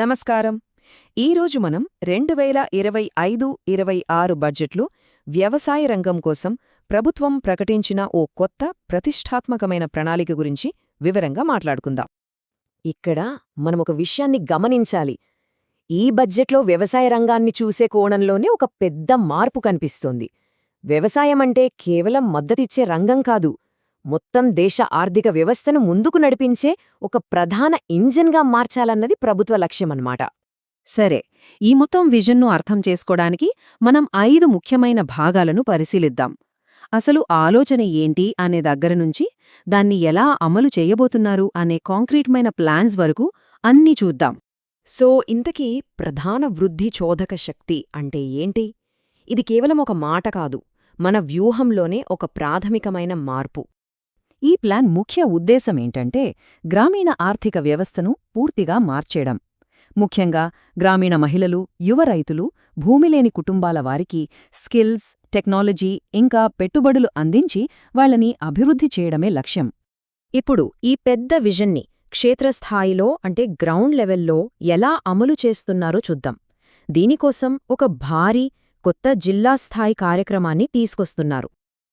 నమస్కారం. ఈరోజు మనం 2025-26 బడ్జెట్లో వ్యవసాయ రంగం కోసం ప్రభుత్వం ప్రకటించిన ఓ కొత్త ప్రతిష్టాత్మకమైన ప్రణాళిక గురించి వివరంగా మాట్లాడుకుందాం. ఇక్కడ మనమొక విషయాన్ని గమనించాలి. ఈ బడ్జెట్లో వ్యవసాయ రంగాన్ని చూసే కోణంలోనే ఒక పెద్ద మార్పు కనిపిస్తోంది. వ్యవసాయమంటే కేవలం మద్దతిచ్చే రంగం కాదు, మొత్తం దేశ ఆర్థిక వ్యవస్థను ముందుకు నడిపించే ఒక ప్రధాన ఇంజిన్గా మార్చాలన్నది ప్రభుత్వ లక్ష్యమన్నమాట. సరే, ఈ మొత్తం విజన్ను అర్థం చేసుకోవడానికి మనం 5 ముఖ్యమైన భాగాలను పరిశీలిద్దాం. అసలు ఆలోచన ఏంటి అనే దగ్గరనుంచి దాన్ని ఎలా అమలు చేయబోతున్నారు అనే కాంక్రీట్మైన ప్లాన్స్ వరకు అన్నీ చూద్దాం. సో ఇంతకీ ప్రధాన వృద్ధి చోదక శక్తి అంటే ఏంటి? ఇది కేవలం ఒక మాట కాదు, మన వ్యూహంలోనే ఒక ప్రాథమికమైన మార్పు. ఈ ప్లాన్ ముఖ్య ఉద్దేశమేంటంటే గ్రామీణ ఆర్థిక వ్యవస్థను పూర్తిగా మార్చేయడం. ముఖ్యంగా గ్రామీణ మహిళలు, యువ రైతులు, భూమిలేని కుటుంబాల వారికి స్కిల్స్, టెక్నాలజీ ఇంకా పెట్టుబడులు అందించి వాళ్లని అభివృద్ధి చేయడమే లక్ష్యం. ఇప్పుడు ఈ పెద్ద విజన్ని క్షేత్రస్థాయిలో అంటే గ్రౌండ్ లెవెల్లో ఎలా అమలు చేస్తున్నారో చూద్దాం. దీనికోసం ఒక భారీ కొత్త జిల్లా స్థాయి కార్యక్రమాన్ని తీసుకొస్తున్నారు.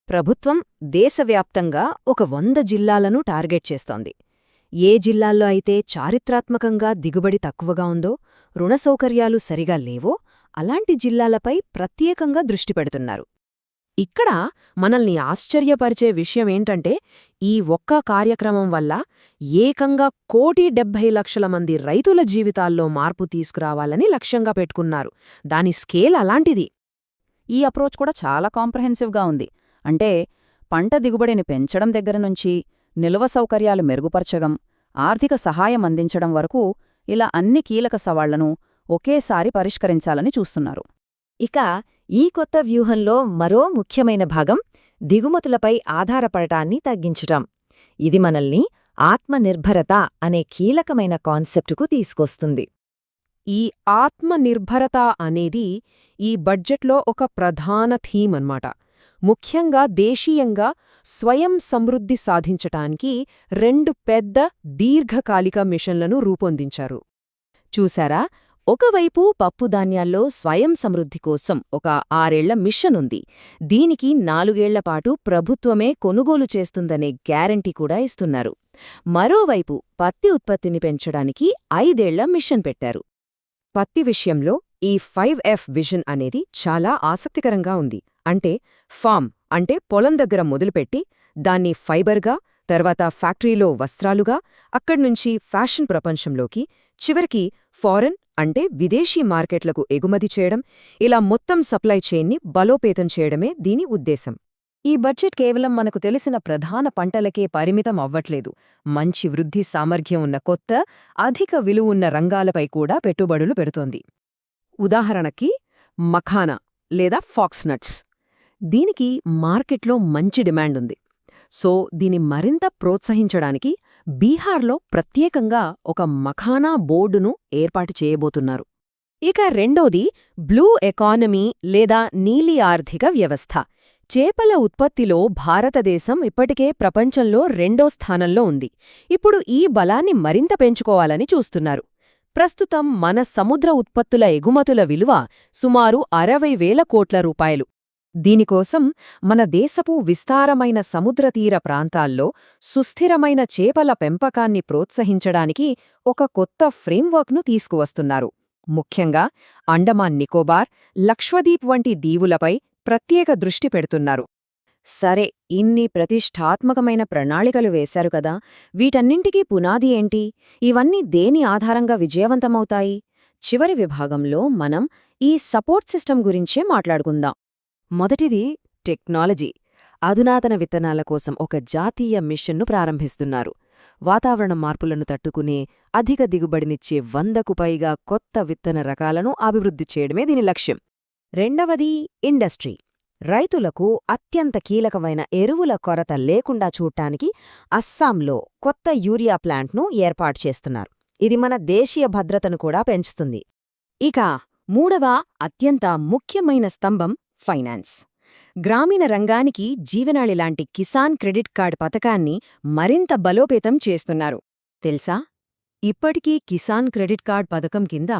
ప్రభుత్వం దేశవ్యాప్తంగా ఒక 100 జిల్లాలను టార్గెట్ చేస్తోంది. ఏ జిల్లాల్లో అయితే చారిత్రాత్మకంగా దిగుబడి తక్కువగా ఉందో, రుణ సౌకర్యాలు సరిగా లేవో అలాంటి జిల్లాలపై ప్రత్యేకంగా దృష్టి పెడుతున్నారు. ఇక్కడ మనల్ని ఆశ్చర్యపరిచే విషయమేంటంటే ఈ ఒక్క కార్యక్రమం వల్ల ఏకంగా 1,70,00,000 మంది రైతుల జీవితాల్లో మార్పు తీసుకురావాలని లక్ష్యంగా పెట్టుకున్నారు. దాని స్కేల్ అలాంటిది. ఈ అప్రోచ్ కూడా చాలా కాంప్రహెన్సివ్గా ఉంది. అంటే పంట దిగుబడిని పెంచడం దగ్గరనుంచి నిల్వ సౌకర్యాలు మెరుగుపరచడం, ఆర్థిక సహాయం అందించడం వరకు ఇలా అన్ని కీలక సవాళ్లను ఒకేసారి పరిష్కరించాలని చూస్తున్నారు. ఇక ఈ కొత్త వ్యూహంలో మరో ముఖ్యమైన భాగం దిగుమతులపై ఆధారపడటాన్ని తగ్గించటం. ఇది మనల్ని ఆత్మనిర్భరత అనే కీలకమైన కాన్సెప్టుకు తీసుకొస్తుంది. ఈ ఆత్మనిర్భరత అనేది ఈ బడ్జెట్లో ఒక ప్రధాన థీమ్ అన్నమాట. ముఖ్యంగా దేశీయంగా స్వయం సమృద్ధి సాధించటానికి 2 పెద్ద దీర్ఘకాలిక మిషన్లను రూపొందించారు. చూసారా, ఒకవైపు పప్పుధాన్యాల్లో స్వయం సమృద్ధి కోసం ఒక 6 ఏళ్ల మిషన్ ఉంది. దీనికి 4 ఏళ్లపాటు ప్రభుత్వమే కొనుగోలు చేస్తుందనే గ్యారంటీ కూడా ఇస్తున్నారు. మరోవైపు పత్తి ఉత్పత్తిని పెంచడానికి 5 ఏళ్ల మిషన్ పెట్టారు. పత్తి విషయంలో ఈ 5F విజన్ అనేది చాలా ఆసక్తికరంగా ఉంది. అంటే ఫామ్ అంటే పొలం దగ్గర మొదలుపెట్టి దాన్ని ఫైబర్గా, తర్వాత ఫ్యాక్టరీలో వస్త్రాలుగా, అక్కడ్నుంచి ఫ్యాషన్ ప్రపంచంలోకి, చివరికి ఫారెన్ అంటే విదేశీ మార్కెట్లకు ఎగుమతి చేయడం, ఇలా మొత్తం సప్లై చైన్ని బలోపేతం చేయడమే దీని ఉద్దేశం. ఈ బడ్జెట్ కేవలం మనకు తెలిసిన ప్రధాన పంటలకే పరిమితం అవ్వట్లేదు. మంచి వృద్ధి సామర్థ్యం ఉన్న కొత్త, అధిక విలువున్న రంగాలపై కూడా పెట్టుబడులు పెడుతోంది. ఉదాహరణకి మఖానా లేదా ఫాక్స్నట్స్. దీనికి మార్కెట్లో మంచి డిమాండ్ ఉంది. సో దీని మరింత ప్రోత్సహించడానికి బీహార్లో ప్రత్యేకంగా ఒక మఖానా బోర్డును ఏర్పాటు చేయబోతున్నారు. ఇక రెండోది బ్లూ ఎకానమీ లేదా నీలి ఆర్థిక వ్యవస్థ. చేపల ఉత్పత్తిలో భారతదేశం ఇప్పటికే ప్రపంచంలో 2వ స్థానంలో ఉంది. ఇప్పుడు ఈ బలాన్ని మరింత పెంచుకోవాలని చూస్తున్నారు. ప్రస్తుతం మన సముద్ర ఉత్పత్తుల ఎగుమతుల విలువ సుమారు 60,000 కోట్ల రూపాయలు. దీనికోసం మన దేశపు విస్తారమైన సముద్రతీర ప్రాంతాల్లో సుస్థిరమైన చేపల పెంపకాన్ని ప్రోత్సహించడానికి ఒక కొత్త ఫ్రేమ్వర్క్ను తీసుకువస్తున్నారు. ముఖ్యంగా అండమాన్ నికోబార్, లక్షద్వీప్ వంటి దీవులపై ప్రత్యేక దృష్టి పెడుతున్నారు. సరే, ఇన్ని ప్రతిష్ఠాత్మకమైన ప్రణాళికలు వేశారు కదా, వీటన్నింటికీ పునాది ఏంటి? ఇవన్నీ దేని ఆధారంగా విజయవంతమవుతాయి? చివరి విభాగంలో మనం ఈ సపోర్ట్ సిస్టమ్ గురించే మాట్లాడుకుందాం. మొదటిది టెక్నాలజీ. అధునాతన విత్తనాల కోసం ఒక జాతీయ మిషన్ను ప్రారంభిస్తున్నారు. వాతావరణ మార్పులను తట్టుకునే, అధిక దిగుబడినిచ్చే 100కు పైగా కొత్త విత్తన రకాలను అభివృద్ధి చేయడమే దీని లక్ష్యం. రెండవది ఇండస్ట్రీ. రైతులకు అత్యంత కీలకమైన ఎరువుల కొరత లేకుండా చూడ్డానికి అస్సాంలో కొత్త యూరియా ప్లాంట్ను ఏర్పాటు చేస్తున్నారు. ఇది మన దేశీయ భద్రతను కూడా పెంచుతుంది. ఇక మూడవ అత్యంత ముఖ్యమైన స్తంభం ఫైనాన్స్. గ్రామీణ రంగానికి జీవనాళిలాంటి కిసాన్ క్రెడిట్ కార్డ్ పథకాన్ని మరింత బలోపేతం చేస్తున్నారు. తెలుసా, ఇప్పటికీ కిసాన్ క్రెడిట్ కార్డ్ పథకం కింద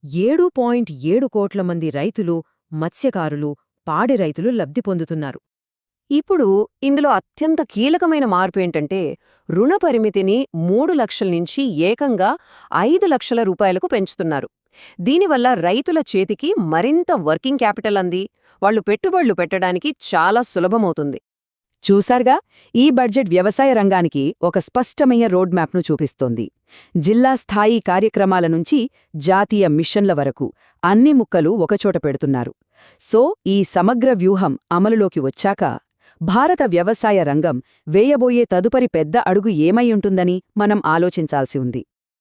7.7 కోట్ల మంది రైతులు, మత్స్యకారులు, పాడి రైతులు లబ్ధి పొందుతున్నారు. ఇప్పుడు ఇందులో అత్యంత కీలకమైన మార్పు ఏంటంటే రుణ పరిమితిని 3 లక్షల నుంచి ఏకంగా 5 లక్షల రూపాయలకు పెంచుతున్నారు. దీనివల్ల రైతుల చేతికి మరింత వర్కింగ్ క్యాపిటల్ అంది వాళ్లు పెట్టుబడులు పెట్టడానికి చాలా సులభమవుతుంది. చూశారుగా, ఈ బడ్జెట్ వ్యవసాయ రంగానికి ఒక స్పష్టమైన రోడ్ మ్యాప్ను చూపిస్తోంది. జిల్లా స్థాయి కార్యక్రమాల నుంచి జాతీయ మిషన్ల వరకు అన్ని ముక్కలు ఒకచోట పెడుతున్నారు. సో ఈ సమగ్ర వ్యూహం అమలులోకి వచ్చాక భారత వ్యవసాయ రంగం వేయబోయే తదుపరి పెద్ద అడుగు ఏమై ఉంటుందని మనం ఆలోచించాల్సి ఉంది.